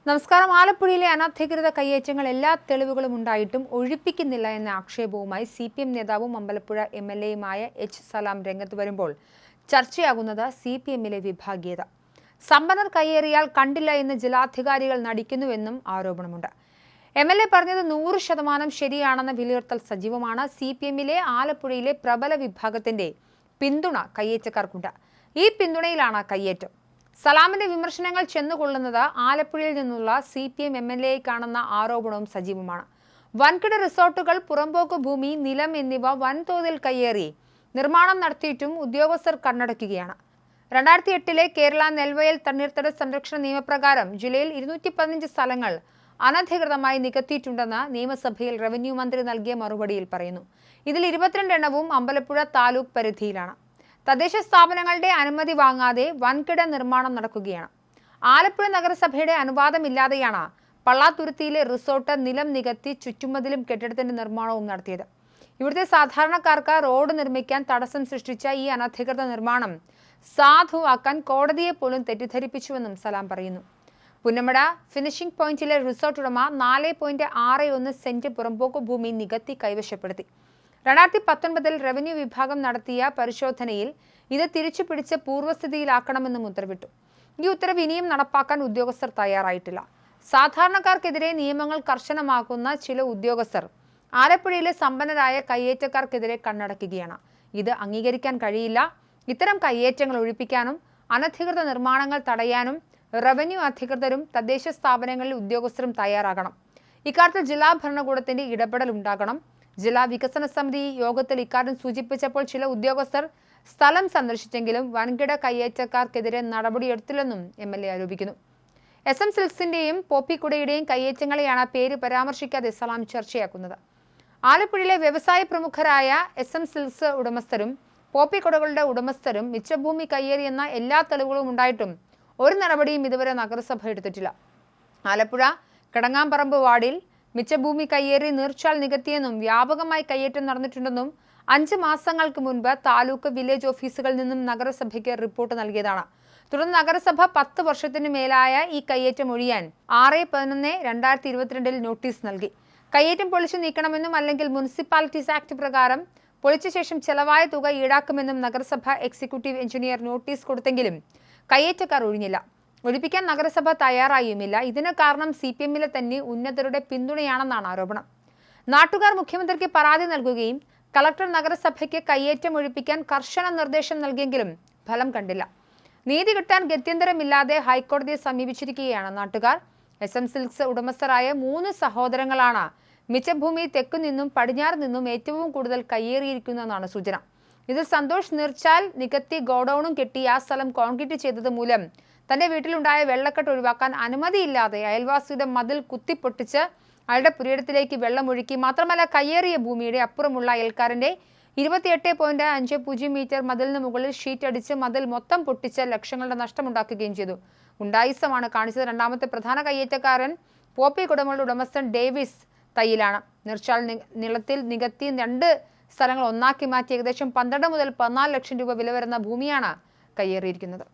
നമസ്കാരം. ആലപ്പുഴയിലെ അനധികൃത കയ്യേറ്റങ്ങൾ എല്ലാ തെളിവുകളും ഉണ്ടായിട്ടും ഒഴിപ്പിക്കുന്നില്ല എന്ന ആക്ഷേപവുമായി CPM നേതാവും അമ്പലപ്പുഴ MLAയുമായ H. സലാം രംഗത്ത് വരുമ്പോൾ ചർച്ചയാകുന്നത് CPMലെ വിഭാഗീയത. സമ്പന്നർ കയ്യേറിയാൽ കണ്ടില്ല എന്ന് ജില്ലാധികാരികൾ നടിക്കുന്നുവെന്നും ആരോപണമുണ്ട്. MLA പറഞ്ഞത് 100% ശരിയാണെന്ന വിലയിരുത്തൽ സജീവമാണ്. CPMലെ ആലപ്പുഴയിലെ പ്രബല വിഭാഗത്തിന്റെ പിന്തുണ കയ്യേറ്റക്കാർക്കുണ്ട്. ഈ പിന്തുണയിലാണ് കയ്യേറ്റം. സലാമിന്റെ വിമർശനങ്ങൾ ചെന്നുകൊള്ളുന്നത് ആലപ്പുഴയിൽ നിന്നുള്ള CPM MLA കാണുന്ന ആരോപണവും സജീവമാണ്. വൻകിട റിസോർട്ടുകൾ, പുറമ്പോക്ക് ഭൂമി, നിലം എന്നിവ വൻതോതിൽ കയ്യേറി നിർമ്മാണം നടത്തിയിട്ടും ഉദ്യോഗസ്ഥർ കണ്ണടയ്ക്കുകയാണ്. 2008 കേരള നെൽവയൽ തണ്ണീർത്തട സംരക്ഷണ നിയമപ്രകാരം ജില്ലയിൽ 215 സ്ഥലങ്ങൾ അനധികൃതമായി നികത്തിയിട്ടുണ്ടെന്ന് നിയമസഭയിൽ റവന്യൂ മന്ത്രി നൽകിയ മറുപടിയിൽ പറയുന്നു. ഇതിൽ 22 എണ്ണവും അമ്പലപ്പുഴ താലൂക്ക് പരിധിയിലാണ്. തദ്ദേശ സ്ഥാപനങ്ങളുടെ അനുമതി വാങ്ങാതെ വൻകിട നിർമ്മാണം നടക്കുകയാണ്. ആലപ്പുഴ നഗരസഭയുടെ അനുവാദമില്ലാതെയാണ് പള്ളാത്തുരുത്തിയിലെ റിസോർട്ട് നിലം നികത്തി ചുറ്റുമതിലും കെട്ടിടത്തിന്റെ നിർമ്മാണവും നടത്തിയത്. ഇവിടുത്തെ സാധാരണക്കാർക്ക് റോഡ് നിർമ്മിക്കാൻ തടസ്സം സൃഷ്ടിച്ച ഈ അനധികൃത നിർമ്മാണം സാധുവാക്കാൻ കോടതിയെ പോലും തെറ്റിദ്ധരിപ്പിച്ചുവെന്നും സലാം പറയുന്നു. പുന്നമട ഫിനിഷിംഗ് പോയിന്റിലെ റിസോർട്ട് ഉടമ 4.61 സെന്റ് പുറമ്പോക്ക് ഭൂമി നികത്തി കൈവശപ്പെടുത്തി. 2019 റവന്യൂ വിഭാഗം നടത്തിയ പരിശോധനയിൽ ഇത് തിരിച്ചുപിടിച്ച് പൂർവ്വസ്ഥിതിയിലാക്കണമെന്നും ഉത്തരവിട്ടു. ഈ ഉത്തരവ് ഇനിയും നടപ്പാക്കാൻ ഉദ്യോഗസ്ഥർ തയ്യാറായിട്ടില്ല. സാധാരണക്കാർക്കെതിരെ നിയമങ്ങൾ കർശനമാക്കുന്ന ചില ഉദ്യോഗസ്ഥർ ആലപ്പുഴയിലെ സമ്പന്നരായ കയ്യേറ്റക്കാർക്കെതിരെ കണ്ണടയ്ക്കുകയാണ്. ഇത് അംഗീകരിക്കാൻ കഴിയില്ല. ഇത്തരം കയ്യേറ്റങ്ങൾ ഒഴിപ്പിക്കാനും അനധികൃത നിർമ്മാണങ്ങൾ തടയാനും റവന്യൂ അധികൃതരും തദ്ദേശ സ്ഥാപനങ്ങളിലെ ഉദ്യോഗസ്ഥരും തയ്യാറാകണം. ഇക്കാര്യത്തിൽ ജില്ലാ ഭരണകൂടത്തിന്റെ ഇടപെടൽ ഉണ്ടാകണം. ജില്ലാ വികസന സമിതി യോഗത്തിൽ ഇക്കാര്യം സൂചിപ്പിച്ചപ്പോൾ ചില ഉദ്യോഗസ്ഥർ സ്ഥലം സന്ദർശിച്ചെങ്കിലും വൻകിട കയ്യേറ്റക്കാർക്കെതിരെ നടപടിയെടുത്തില്ലെന്നും MLA ആരോപിക്കുന്നു. SM സിൽക്സിന്റെയും പോപ്പിക്കുടയുടെയും കയ്യേറ്റങ്ങളെയാണ് പേര് പരാമർശിക്കാതെ സലാം ചർച്ചയാക്കുന്നത്. ആലപ്പുഴയിലെ വ്യവസായ പ്രമുഖരായ SM സിൽക്സ് ഉടമസ്ഥരും പോപ്പിക്കുടകളുടെ ഉടമസ്ഥരും മിച്ചഭൂമി കയ്യേറിയെന്ന എല്ലാ തെളിവുകളും ഉണ്ടായിട്ടും ഒരു നടപടിയും ഇതുവരെ നഗരസഭ എടുത്തിട്ടില്ല. ആലപ്പുഴ കിടങ്ങാമ്പറമ്പ് വാർഡിൽ മിച്ചഭൂമി കയ്യേറി നീർച്ചാൽ നികത്തിയെന്നും വ്യാപകമായി കയ്യേറ്റം നടന്നിട്ടുണ്ടെന്നും 5 മാസങ്ങൾക്ക് മുൻപ് താലൂക്ക് വില്ലേജ് ഓഫീസുകളിൽ നിന്നും നഗരസഭയ്ക്ക് റിപ്പോർട്ട് നൽകിയതാണ്. തുടർന്ന് നഗരസഭ 10 വർഷത്തിനു മേലായ ഈ കയ്യേറ്റം ഒഴിയാൻ 6/11/2022 നോട്ടീസ് നൽകി. കയ്യേറ്റം പൊളിച്ചു നീക്കണമെന്നും അല്ലെങ്കിൽ മുനിസിപ്പാലിറ്റീസ് ആക്ട് പ്രകാരം പൊളിച്ച ശേഷം ചെലവായ തുക ഈടാക്കുമെന്നും നഗരസഭ എക്സിക്യൂട്ടീവ് എഞ്ചിനീയർ നോട്ടീസ് കൊടുത്തെങ്കിലും കയ്യേറ്റക്കാർ ഒഴിഞ്ഞില്ല. ഒഴിപ്പിക്കാൻ നഗരസഭ തയ്യാറായുമില്ല. ഇതിന് കാരണം CPMലെ തന്നെ ഉന്നതരുടെ പിന്തുണയാണെന്നാണ് ആരോപണം. നാട്ടുകാർ മുഖ്യമന്ത്രിക്ക് പരാതി നൽകുകയും കളക്ടർ നഗരസഭയ്ക്ക് കയ്യേറ്റം ഒഴിപ്പിക്കാൻ കർശന നിർദ്ദേശം നൽകിയെങ്കിലും ഫലം കണ്ടില്ല. നീതി കിട്ടാൻ ഗത്യന്തരമില്ലാതെ ഹൈക്കോടതിയെ സമീപിച്ചിരിക്കുകയാണ് നാട്ടുകാർ. SM സിൽക്സ് ഉടമസ്ഥരായ 3 സഹോദരങ്ങളാണ് മിച്ചഭൂമി തെക്കു നിന്നും പടിഞ്ഞാറ് നിന്നും ഏറ്റവും കൂടുതൽ കയ്യേറിയിരിക്കുന്നതെന്നാണ് സൂചന. ഇതിൽ സന്തോഷ് നീർച്ചാൽ നികത്തി ഗോഡൌണും കെട്ടി ആ സ്ഥലം കോൺക്രീറ്റ് ചെയ്തത് മൂലം തന്റെ വീട്ടിലുണ്ടായ വെള്ളക്കെട്ട് ഒഴിവാക്കാൻ അനുമതിയില്ലാതെ അയൽവാസിയുടെ മതിൽ കുത്തിപ്പൊട്ടിച്ച് അയാളുടെ പുരയിടത്തിലേക്ക് വെള്ളമൊഴുക്കി. മാത്രമല്ല കയ്യേറിയ ഭൂമിയുടെ അപ്പുറമുള്ള അയൽക്കാരന്റെ 28.50 മീറ്റർ മതിലിന് മുകളിൽ ഷീറ്റ് അടിച്ച് മതിൽ മൊത്തം പൊട്ടിച്ച് ലക്ഷങ്ങളുടെ നഷ്ടമുണ്ടാക്കുകയും ചെയ്തു. ഗുണ്ടായിസമാണ് കാണിച്ചത്. രണ്ടാമത്തെ പ്രധാന കയ്യേറ്റക്കാരൻ പോപ്പി കുടമകളുടെ ഉടമസ്ഥൻ ഡേവിസ് തയ്യിലാണ്. നീർച്ചാൽ നിലത്തിൽ നികത്തി 2 സ്ഥലങ്ങൾ ഒന്നാക്കി മാറ്റി ഏകദേശം 12 മുതൽ 14 ലക്ഷം രൂപ വില വരുന്ന ഭൂമിയാണ് കയ്യേറിയിരിക്കുന്നത്.